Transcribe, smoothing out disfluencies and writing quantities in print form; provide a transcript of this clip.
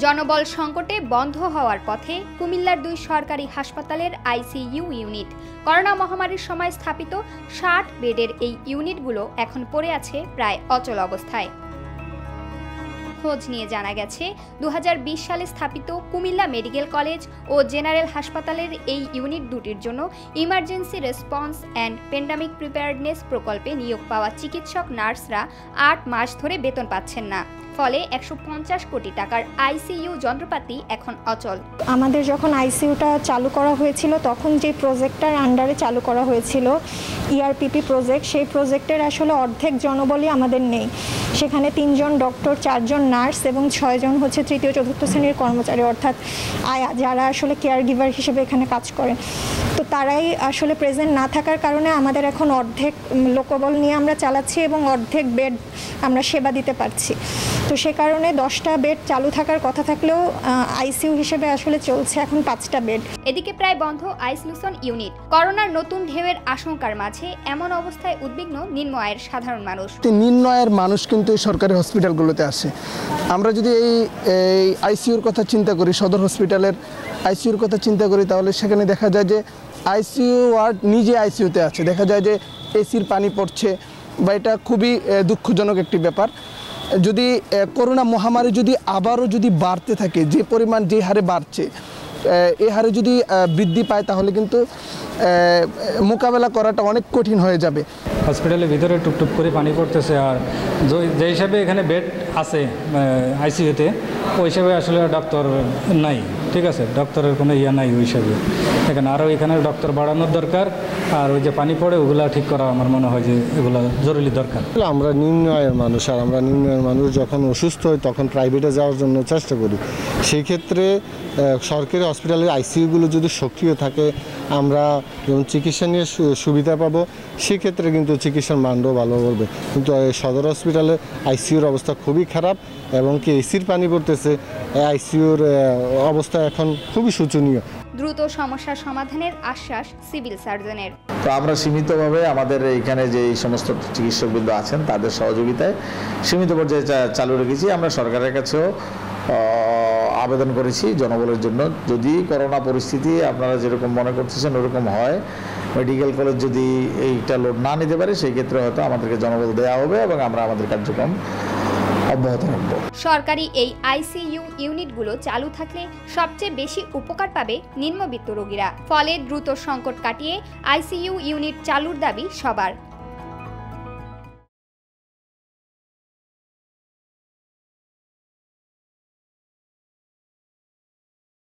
জনবল সংকটে বন্ধ হওয়ার পথে কুমিল্লার 2 সরকারি হাসপাতালের আইসিইউ ইউনিট। করোনা মহামারীর সময় স্থাপিত 60 বেডের এই ইউনিটগুলো এখন পড়ে আছে প্রায় অচল অবস্থায়। খোঁজ নিয়ে জানা গেছে 2020 সালে স্থাপিত কুমিল্লা মেডিকেল কলেজ ও জেনারেল হাসপাতালের এই ইউনিট দুটির জন্য emergency response and pandemic preparedness প্রকল্পে নিয়োগ পাওয়া চিকিৎসক নার্সরা 8 মাস ধরে বেতন পাচ্ছেন না। ফলে 150 কোটি টাকার আইসিইউ যন্ত্রপাতি এখন অচল। আমাদের যখন আইসিইউটা চালু করা হয়েছিল তখন যে প্রজেক্টটার আন্ডারে চালু করা হয়েছিল ইআরপিপি প্রজেক্ট, সেই প্রজেক্টের আসলে অর্ধেক জনবলই আমাদের নেই। সেখানে 3 জন ডক্টর, 4 জন নার্স এবং 6 জন হচ্ছে তৃতীয় চতুর্থ শ্রেণীর কর্মচারী, অর্থাৎ যারা আসলে কেয়ার গিভার হিসেবে এখানে কাজ করেন। তো তারাই আসলে প্রেজেন্ট না থাকার কারণে আমাদের এখন অর্ধেক লোকবল নিয়ে আমরা চালাচ্ছি এবং অর্ধেক বেড আমরা সেবা দিতে পারছি। তো সে কারণে 10টা বেড চালু থাকার কথা থাকলেও আইসিইউ হিসেবে আসলে চলছে এখন 5টা বেড। এদিকে প্রায় বন্ধ আইসোলেশন ইউনিট। করোনার নতুন ঢেউয়ের আশঙ্কার মাঝে এমন অবস্থায় উদ্বিগ্ন নিম্ন আয়ের সাধারণ মানুষ। নিম্ন আয়ের মানুষ কিন্তু এই সরকারি হসপিটালগুলোতে আসে। আমরা যদি এই আইসিইউর কথা চিন্তা করি, সদর হসপিটালের আইসিইউর কথা চিন্তা করি, তাহলে সেখানে দেখা যায় যে আইসিইউ ওয়ার্ড নিজে আইসিইউতে আছে। দেখা যায় যে এসির পানি পড়ছে, বা এটা খুবই দুঃখজনক একটি ব্যাপার। যদি করোনা মহামারী যদি আবারও যদি বাড়তে থাকে, যে পরিমাণ যে হারে বাড়ছে, এই হারে যদি বৃদ্ধি পায়, তাহলে কিন্তু মোকাবেলা করাটা অনেক কঠিন হয়ে যাবে। হসপিটালের ভিতরে টুপটুপ করে পানি পড়তেছে, আর যে হিসাবে এখানে বেড আছে আইসিইউতে, ওই হিসাবে আসলে ডক্টর নাই। ঠিক আছে, ডক্টরের কোনো নাই ওই হিসাবে। এখানে আরও এখানে ডক্টর বাড়ানোর দরকার, আর ওই যে পানি পড়ে ওগুলা ঠিক করা আমার মনে হয় যে এগুলো জরুরি দরকার। আমরা নিম্ন আয়ের মানুষ, আর আমরা নিম্ন আয়ের মানুষ যখন অসুস্থ হই তখন প্রাইভেটে যাওয়ার জন্য চেষ্টা করি। সেই ক্ষেত্রে সরকারি হসপিটালের আইসিইউগুলো যদি সক্রিয় থাকে, আমরা যেমন চিকিৎসা নিয়ে সুবিধা পাবো, সেক্ষেত্রে কিন্তু চিকিৎসার মানও ভালো করবে। কিন্তু সদর হসপিটালে আইসিইউর অবস্থা খুবই খারাপ, এবং কি এসির পানি পড়তেছে। আইসিইউর অবস্থা এখন খুবই শোচনীয়। দ্রুত সমস্যার সমাধানের আশ্বাস সিভিল সার্জনের। তো আমরা সীমিতভাবে আমাদের এখানে যে সমস্ত চিকিৎসকবৃন্দ আছেন তাদের সহযোগিতায় সীমিত পর্যায়ে চালু রেখেছি। আমরা সরকারের কাছেও আবেদন করেছি জনবলের জন্য, যদি করোনা পরিস্থিতি আপনারা যেরকম মনে করতেছেন ওরকম হয়, মেডিকেল কলেজ যদি এইটা লোড না নিতে পারে, সেই ক্ষেত্রে হয়তো আমাদেরকে জনবল দেওয়া হবে এবং আমরা আমাদের কার্যক্রম অব্যাহত রাখব। সরকারি এই আইসিইউ ইউনিটগুলো চালু থাকলে সবচেয়ে বেশি উপকার পাবে নিম্নবিত্ত রোগীরা। ফলে দ্রুত সংকট কাটিয়ে আইসিইউ ইউনিট চালুর দাবি সবার।